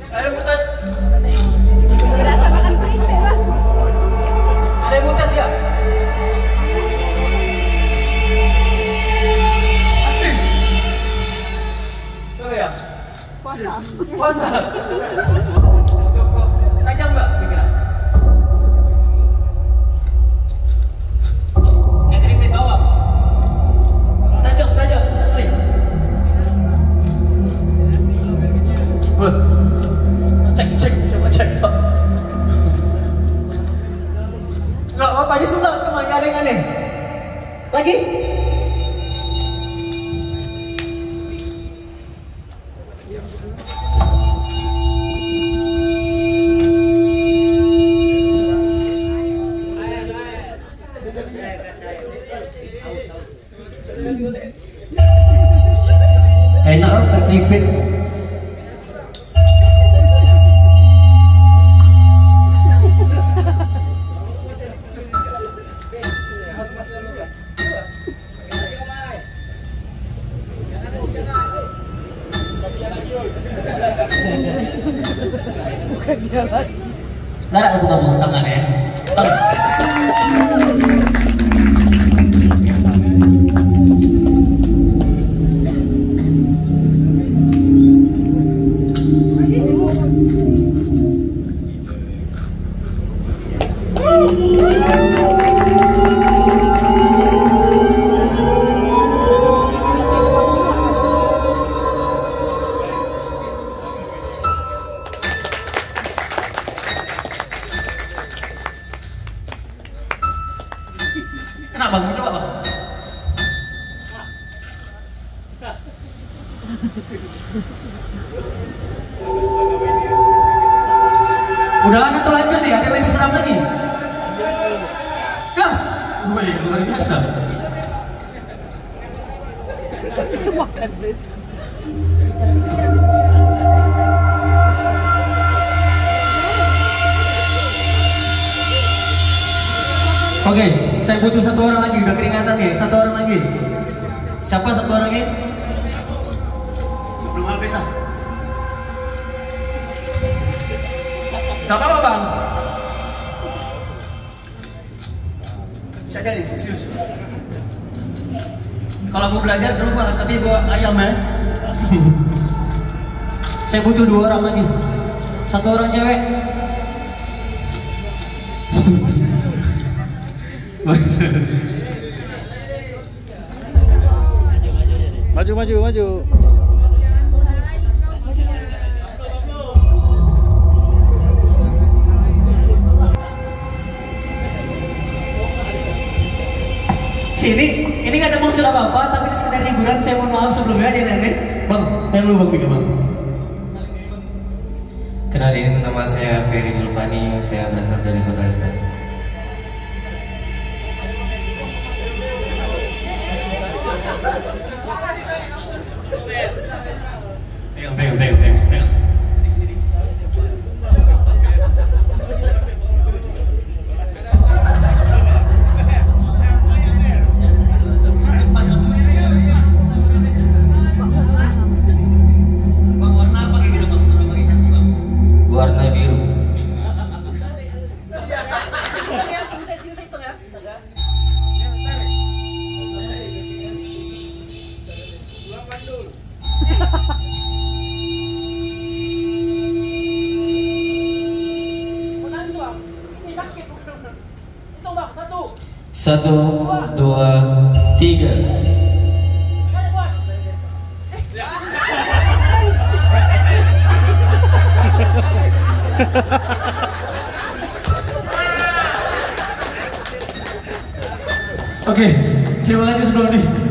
Ada putus. Berasa makan keripik, Bang. Ada yang putus ya? Asli? Apa ya? Puasa. Puasa. Tajam nggak kira-kira? Kayak keripik bawang. Tajam, asli. Wah. Cek, coba cek Pak. Nggak apa-apa, ini suka, cuma nggak ada yang aneh. Lagi? Enak kayak keripik. Lara aku kamu tangannya ya. Enak bang, coba bang. Udahan atau lanjut nih? Ada yang lebih seram lagi? Gas! Wih, luar biasa. Makan bis. Oke, saya butuh satu orang lagi, udah keringatan nih, satu orang lagi. Siapa satu orang lagi? Belum habis ah. Gak apa-apa bang. Saya nih, serius. Kalau mau belajar berubah, tapi bawa ayam ya. Saya butuh 2 orang lagi. Satu orang cewek. Maju. Sini, ini nggak ada maksud apa-apa, tapi ini sekedar hiburan. Saya mohon maaf sebelumnya aja nenek. Bang, yang lu bang, bang. Kenalin, nama saya Ferry Dulfani, saya berasal dari Kota Lintan. Pegang. Bang, warna apa kayak gitu bang? Warna apa kayak gitu bang? Warna biru. Satu, dua, tiga. Oke, terima kasih sebelum ini.